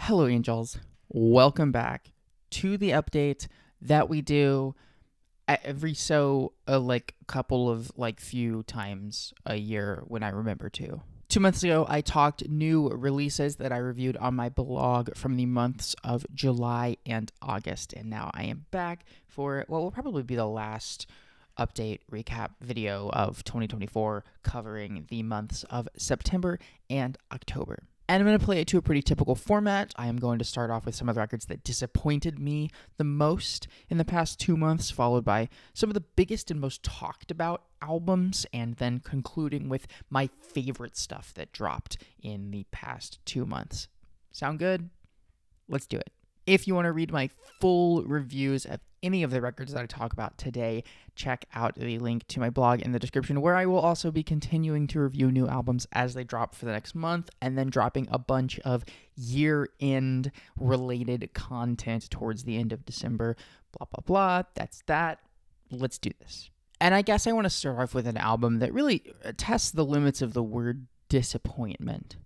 Hello, angels. Welcome back to the update that we do every couple of few times a year when I remember to. 2 months ago, I talked new releases that I reviewed on my blog from the months of July and August, and now I am back for what will probably be the last update recap video of 2024, covering the months of September and October. And I'm going to play it to a pretty typical format. I am going to start off with some of the records that disappointed me the most in the past 2 months, followed by some of the biggest and most talked about albums, and then concluding with my favorite stuff that dropped in the past 2 months. Sound good? Let's do it. If you want to read my full reviews of any of the records that I talk about today, check out the link to my blog in the description, where I will also be continuing to review new albums as they drop for the next month, and then dropping a bunch of year-end related content towards the end of December. Blah, blah, blah. That's that. Let's do this. And I guess I want to start off with an album that really tests the limits of the word disappointment.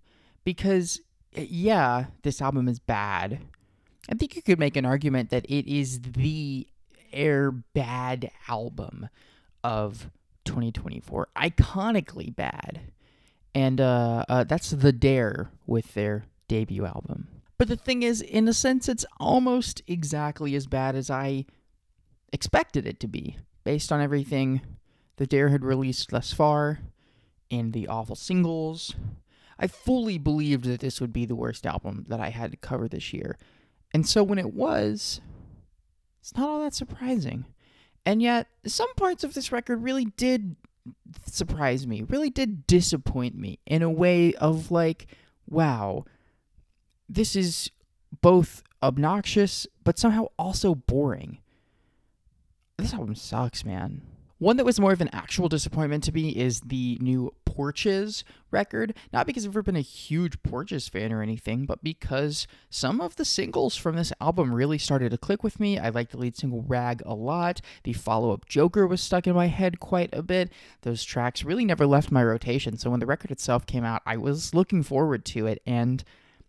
Because, yeah, this album is bad. I think you could make an argument that it is the bad album of 2024. Iconically bad. And that's The Dare with their debut album. But the thing is, in a sense, it's almost exactly as bad as I expected it to be, based on everything The Dare had released thus far and the awful singles. I fully believed that this would be the worst album that I had to cover this year. And so when it was, it's not all that surprising. And yet, some parts of this record really did surprise me, really did disappoint me in a way of wow, this is both obnoxious, but somehow also boring. This album sucks, man. One that was more of an actual disappointment to me is the new Porches record. Not because I've ever been a huge Porches fan or anything, but because some of the singles from this album really started to click with me. I liked the lead single Rag a lot. The follow-up Joker was stuck in my head quite a bit. Those tracks really never left my rotation, so when the record itself came out, I was looking forward to it, and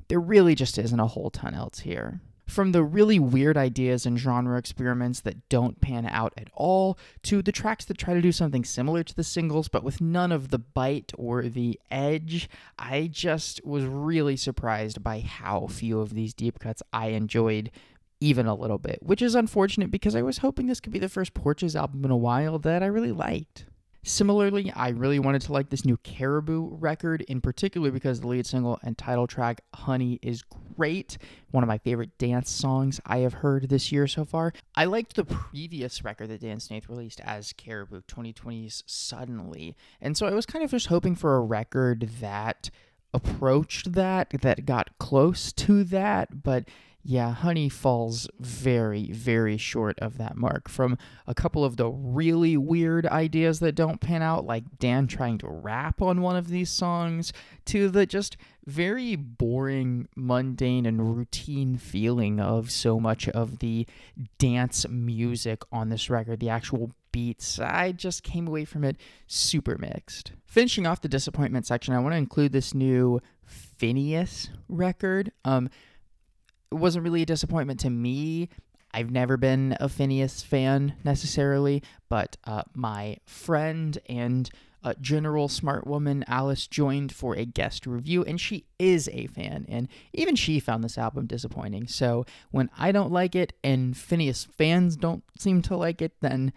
there really just isn't a whole ton else here. From the really weird ideas and genre experiments that don't pan out at all, to the tracks that try to do something similar to the singles, but with none of the bite or the edge, I just was really surprised by how few of these deep cuts I enjoyed even a little bit, which is unfortunate because I was hoping this could be the first Porches album in a while that I really liked. Similarly, I really wanted to like this new Caribou record, in particular because the lead single and title track, Honey, is great. One of my favorite dance songs I have heard this year so far. I liked the previous record that Dan Snaith released as Caribou, 2020's Suddenly. And so I was kind of just hoping for a record that approached that got close to that, but yeah, Honey falls very, very short of that mark. From a couple of the really weird ideas that don't pan out, like Dan trying to rap on one of these songs, to the just very boring, mundane, and routine feeling of so much of the dance music on this record, the actual beats. I just came away from it super mixed. Finishing off the disappointment section, I want to include this new Phineas record. It wasn't really a disappointment to me. I've never been a Phineas fan necessarily, but my friend and general smart woman Alice joined for a guest review, and she is a fan, and even she found this album disappointing. So when I don't like it and Phineas fans don't seem to like it, then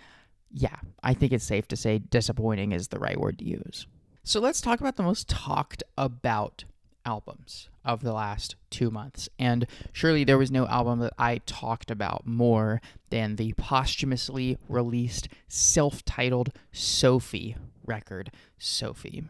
yeah, I think it's safe to say disappointing is the right word to use. So let's talk about the most talked about albums of the last 2 months, and surely there was no album that I talked about more than the posthumously released self-titled Sophie record, Sophie.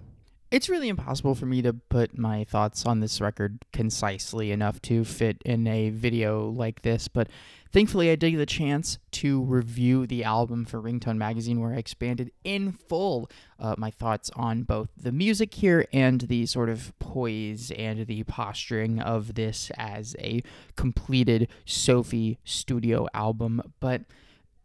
It's really impossible for me to put my thoughts on this record concisely enough to fit in a video like this, but thankfully I did get the chance to review the album for Ringtone Magazine, where I expanded in full my thoughts on both the music here and the sort of poise and the posturing of this as a completed Sophie studio album. But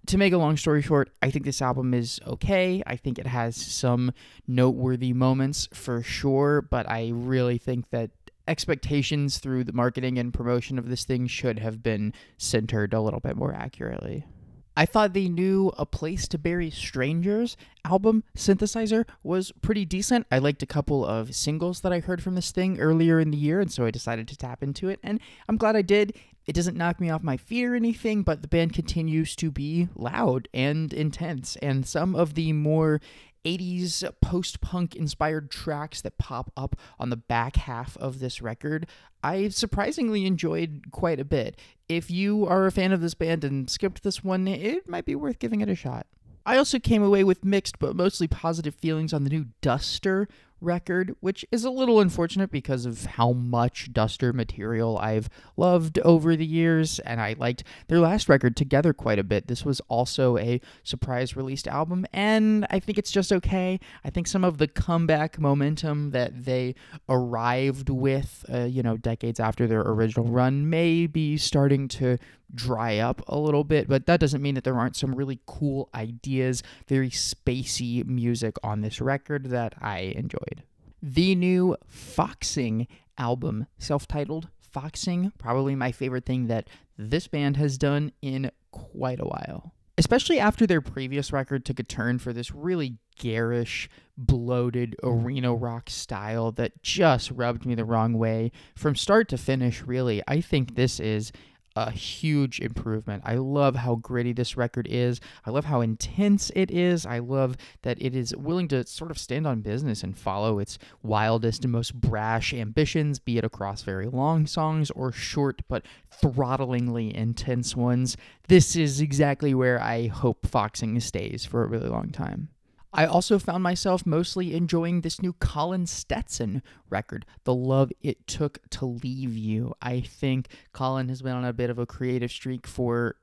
to make a long story short, I think this album is okay. I think it has some noteworthy moments for sure, but I really think that expectations through the marketing and promotion of this thing should have been centered a little bit more accurately. I thought the new A Place to Bury Strangers album, Synthesizer, was pretty decent. I liked a couple of singles that I heard from this thing earlier in the year, and so I decided to tap into it, and I'm glad I did. It doesn't knock me off my feet or anything, but the band continues to be loud and intense, and some of the more 80s post-punk inspired tracks that pop up on the back half of this record, I surprisingly enjoyed quite a bit. If you are a fan of this band and skipped this one, it might be worth giving it a shot. I also came away with mixed but mostly positive feelings on the new Duster record, which is a little unfortunate because of how much Duster material I've loved over the years, and I liked their last record Together quite a bit. This was also a surprise released album, and I think it's just okay. I think some of the comeback momentum that they arrived with, decades after their original run may be starting to dry up a little bit, but that doesn't mean that there aren't some really cool ideas, very spacey music on this record that I enjoyed. The new Foxing album, self-titled Foxing, probably my favorite thing that this band has done in quite a while. Especially after their previous record took a turn for this really garish, bloated arena rock style that just rubbed me the wrong way from start to finish, really. I think this is a huge improvement. I love how gritty this record is. I love how intense it is. I love that it is willing to sort of stand on business and follow its wildest and most brash ambitions, be it across very long songs or short but throttlingly intense ones. This is exactly where I hope Foxing stays for a really long time. I also found myself mostly enjoying this new Colin Stetson record, The Love It Took to Leave You. I think Colin has been on a bit of a creative streak for,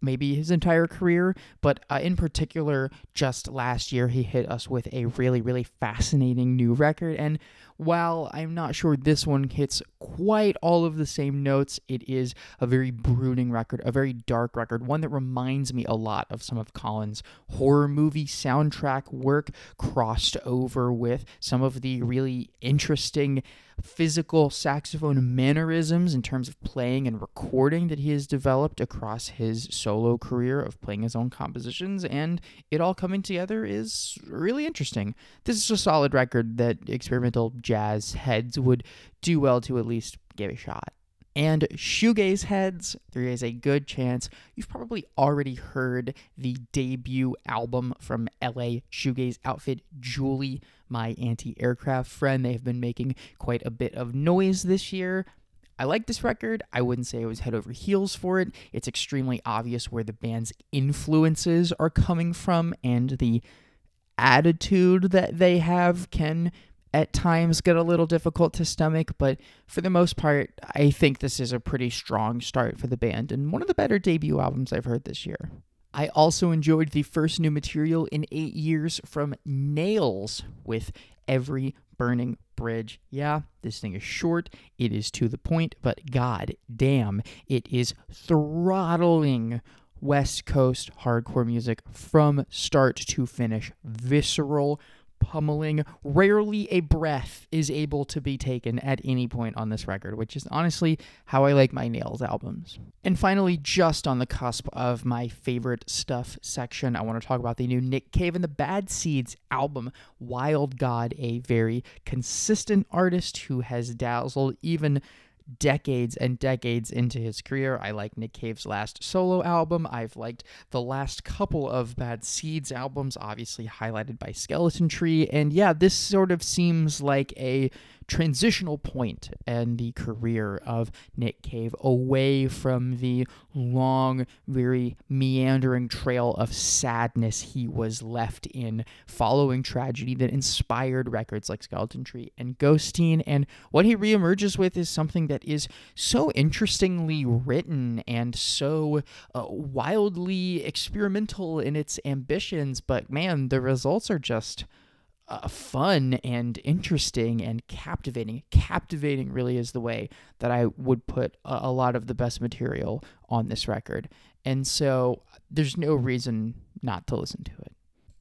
maybe his entire career, but in particular, just last year, he hit us with a really, really fascinating new record, and while I'm not sure this one hits quite all of the same notes, it is a very brooding record, a very dark record, one that reminds me a lot of some of Colin's horror movie soundtrack work crossed over with some of the really interesting physical saxophone mannerisms in terms of playing and recording that he has developed across his solo career of playing his own compositions, and it all coming together is really interesting. This is a solid record that experimental jazz heads would do well to at least give a shot. And shoegaze heads, there is a good chance you've probably already heard the debut album from LA shoegaze outfit Julie, my anti-aircraft friend. They have been making quite a bit of noise this year. I like this record. I wouldn't say I was head over heels for it. It's extremely obvious where the band's influences are coming from, and the attitude that they have can at times get a little difficult to stomach, but for the most part, I think this is a pretty strong start for the band and one of the better debut albums I've heard this year. I also enjoyed the first new material in 8 years from Nails with Every Burning Bridge. Yeah, this thing is short, it is to the point, but god damn, it is throttling West Coast hardcore music from start to finish. Visceral, pummeling. Rarely a breath is able to be taken at any point on this record, which is honestly how I like my Nails albums. And finally, just on the cusp of my favorite stuff section, I want to talk about the new Nick Cave and the Bad Seeds album, Wild God, a very consistent artist who has dazzled even decades and decades into his career. I like Nick Cave's last solo album. I've liked the last couple of Bad Seeds albums, obviously highlighted by Skeleton Tree. And yeah, this sort of seems like a transitional point in the career of Nick Cave, away from the long, very meandering trail of sadness he was left in following tragedy that inspired records like Skeleton Tree and Ghosteen. And what he reemerges with is something that is so interestingly written and so wildly experimental in its ambitions, but man, the results are just fun and interesting and captivating. Captivating really is the way that I would put a lot of the best material on this record. And so there's no reason not to listen to it.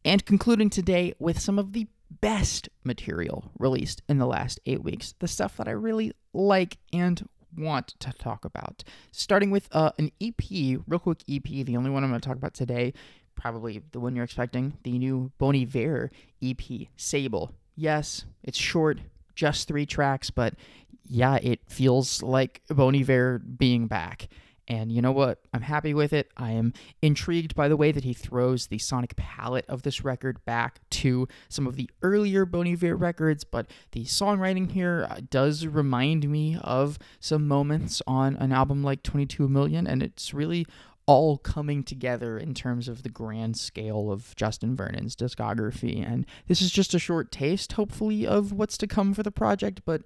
And concluding today with some of the best material released in the last 8 weeks. The stuff that I really like and want to talk about. Starting with an EP, real quick EP, the only one I'm going to talk about today, probably the one you're expecting, the new Bon Iver EP, Sable. Yes, it's short, just 3 tracks, but yeah, it feels like Bon Iver being back. And you know what? I'm happy with it. I am intrigued by the way that he throws the sonic palette of this record back to some of the earlier Bon Iver records, but the songwriting here does remind me of some moments on an album like 22 Million, and it's really all coming together in terms of the grand scale of Justin Vernon's discography. And this is just a short taste, hopefully, of what's to come for the project, but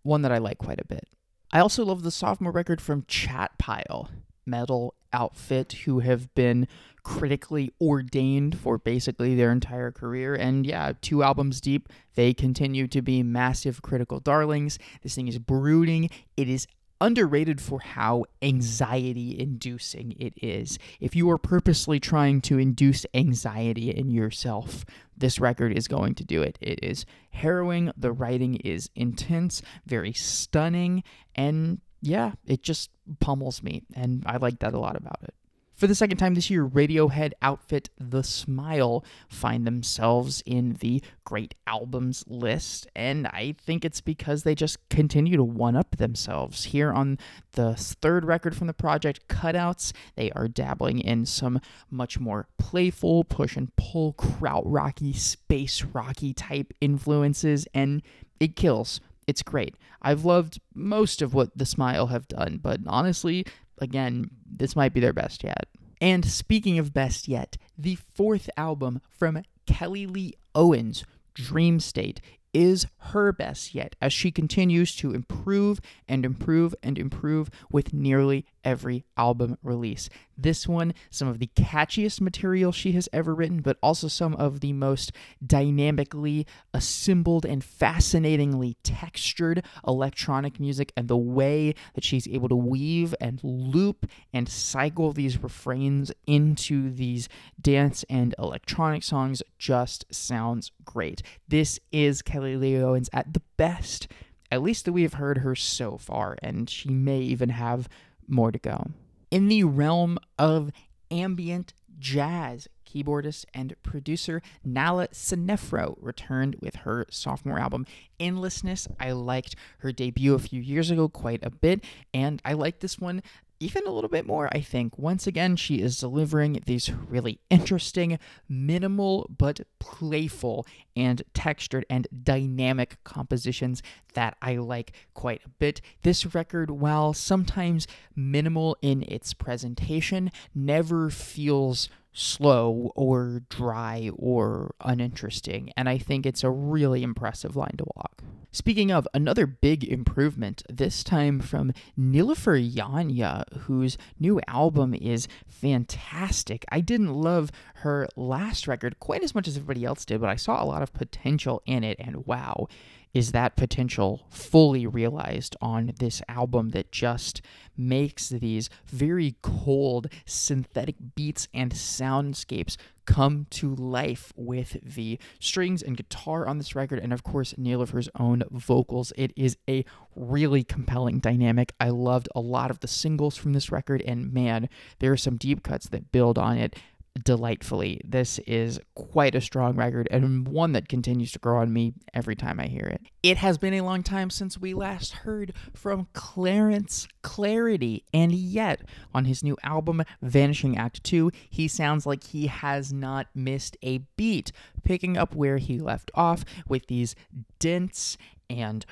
one that I like quite a bit. I also love the sophomore record from Chat Pile, metal outfit who have been critically ordained for basically their entire career. And yeah, 2 albums deep, they continue to be massive critical darlings. This thing is brooding. It is underrated for how anxiety-inducing it is. If you are purposely trying to induce anxiety in yourself, this record is going to do it. It is harrowing, the writing is intense, very stunning, and yeah, it just pummels me, and I like that a lot about it. For the second time this year, Radiohead outfit The Smile find themselves in the great albums list, and I think it's because they just continue to one-up themselves. Here on the 3rd record from the project, Cutouts, they are dabbling in some much more playful, push and pull, krautrocky, space rocky type influences, and it kills. It's great. I've loved most of what The Smile have done, but honestly, again, this might be their best yet. And speaking of best yet, the 4th album from Kelly Lee Owens, Dream State, is her best yet, as she continues to improve and improve and improve with nearly every album release. This one, some of the catchiest material she has ever written, but also some of the most dynamically assembled and fascinatingly textured electronic music, and the way that she's able to weave and loop and cycle these refrains into these dance and electronic songs just sounds great. This is Kelly Lee Owens at the best, at least that we have heard her so far, and she may even have more to go. In the realm of ambient jazz, keyboardist and producer Nala Sinefro returned with her sophomore album, Endlessness. I liked her debut a few years ago quite a bit, and I like this one even a little bit more, I think. Once again, she is delivering these really interesting, minimal but playful and textured and dynamic compositions that I like quite a bit. This record, while sometimes minimal in its presentation, never feels slow or dry or uninteresting, and I think it's a really impressive line to walk. Speaking of, another big improvement, this time from Nilüfer Yanya, whose new album is fantastic. I didn't love her last record quite as much as everybody else did, but I saw a lot of potential in it, and wow, is that potential fully realized on this album that just makes these very cold synthetic beats and soundscapes come to life with the strings and guitar on this record, and of course Nilüfer's own vocals. It is a really compelling dynamic. I loved a lot of the singles from this record, and man, there are some deep cuts that build on it delightfully. This is quite a strong record, and one that continues to grow on me every time I hear it. It has been a long time since we last heard from Clarence Clarity, and yet on his new album Vanishing Act 2, he sounds like he has not missed a beat, picking up where he left off with these dense and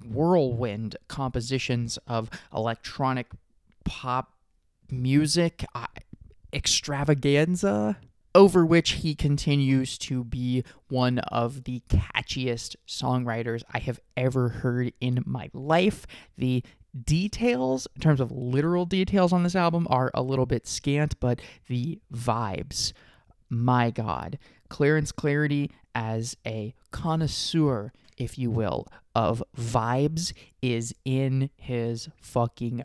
whirlwind compositions of electronic pop music extravaganza, over which he continues to be one of the catchiest songwriters I have ever heard in my life. The details, in terms of literal details on this album, are a little bit scant, but the vibes, my God. Clarence Clarity, as a connoisseur, if you will, of vibes, is in his fucking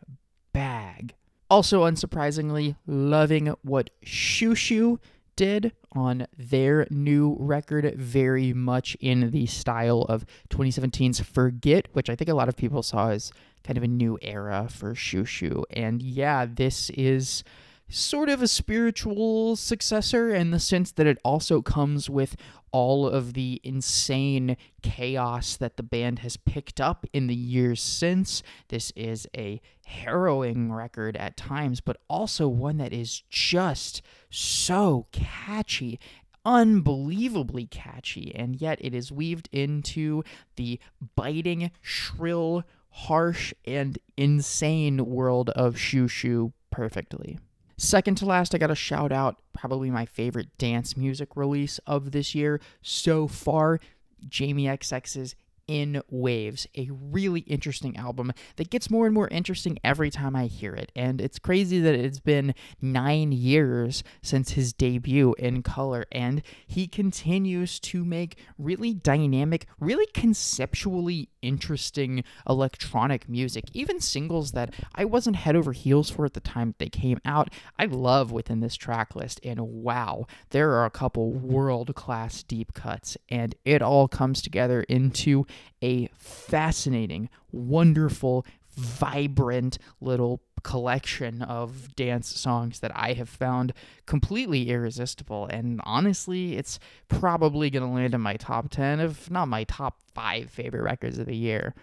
bag. Also, unsurprisingly, loving what Shushu did on their new record, very much in the style of 2017's Forget, which I think a lot of people saw as kind of a new era for Shoo Shoo. And yeah, this is sort of a spiritual successor in the sense that it also comes with all of the insane chaos that the band has picked up in the years since. This is a harrowing record at times, but also one that is just so catchy, unbelievably catchy, and yet it is weaved into the biting, shrill, harsh, and insane world of Shoo Shoo perfectly. Second to last, I got to shout out probably my favorite dance music release of this year so far, Jamie XX's In Waves, a really interesting album that gets more and more interesting every time I hear it. And it's crazy that it's been 9 years since his debut in Color, and he continues to make really dynamic, really conceptually interesting electronic music, even singles that I wasn't head over heels for at the time they came out. I love within this track list, and wow, there are a couple world-class deep cuts, and it all comes together into a fascinating, wonderful, vibrant little collection of dance songs that I have found completely irresistible. And honestly, it's probably going to land in my top 10, if not my top 5 favorite records of the year.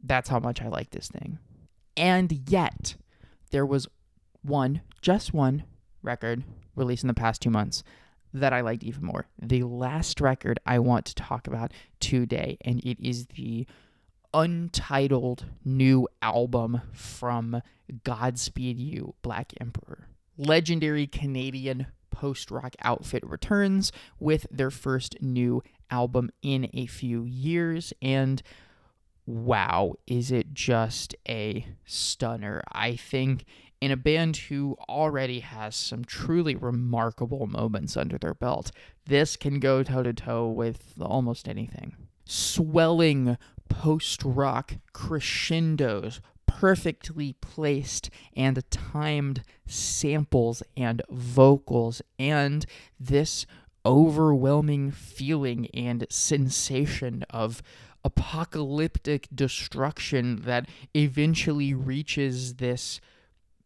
That's how much I like this thing. And yet, there was just one record released in the past 2 months that I liked even more. The last record I want to talk about today, and it is the untitled new album from Godspeed You, Black Emperor. Legendary Canadian post-rock outfit returns with their first new album in a few years, and wow, is it just a stunner. I think in a band who already has some truly remarkable moments under their belt, this can go toe-to-toe with almost anything. Swelling post-rock crescendos, perfectly placed and timed samples and vocals, and this overwhelming feeling and sensation of apocalyptic destruction that eventually reaches this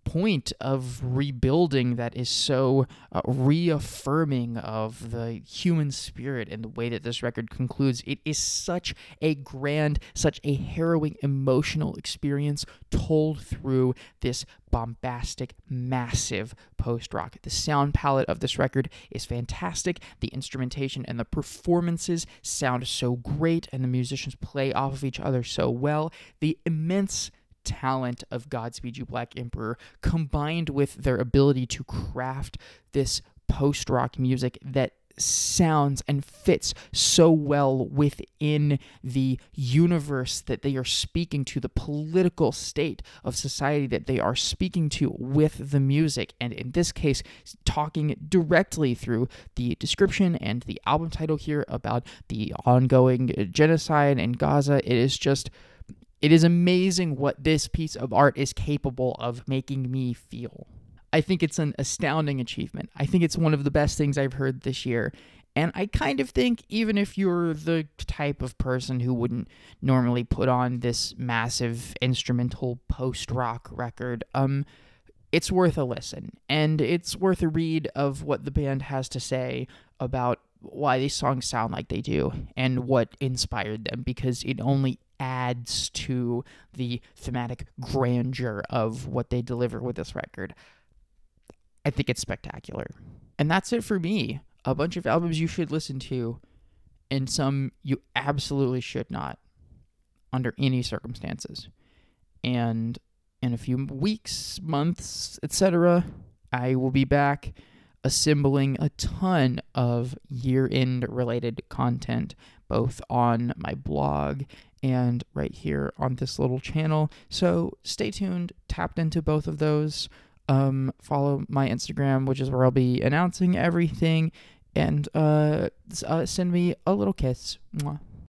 point of rebuilding that is so reaffirming of the human spirit and the way that this record concludes. It is such a grand, such a harrowing emotional experience told through this bombastic, massive post-rock. The sound palette of this record is fantastic. The instrumentation and the performances sound so great, and the musicians play off of each other so well. The immense talent of Godspeed You, Black Emperor, combined with their ability to craft this post-rock music that sounds and fits so well within the universe that they are speaking to, the political state of society that they are speaking to with the music, and in this case, talking directly through the description and the album title here about the ongoing genocide in Gaza. It is amazing what this piece of art is capable of making me feel. I think it's an astounding achievement. I think it's one of the best things I've heard this year. And I kind of think even if you're the type of person who wouldn't normally put on this massive instrumental post-rock record, it's worth a listen. And it's worth a read of what the band has to say about why these songs sound like they do and what inspired them, because it only adds to the thematic grandeur of what they deliver with this record. I think it's spectacular. And that's it for me. A bunch of albums you should listen to, and some you absolutely should not, under any circumstances. And in a few weeks, months, etc., I will be back assembling a ton of year-end related content, both on my blog and right here on this little channel. So stay tuned, tapped into both of those. Follow my Instagram, which is where I'll be announcing everything, and send me a little kiss. Mwah.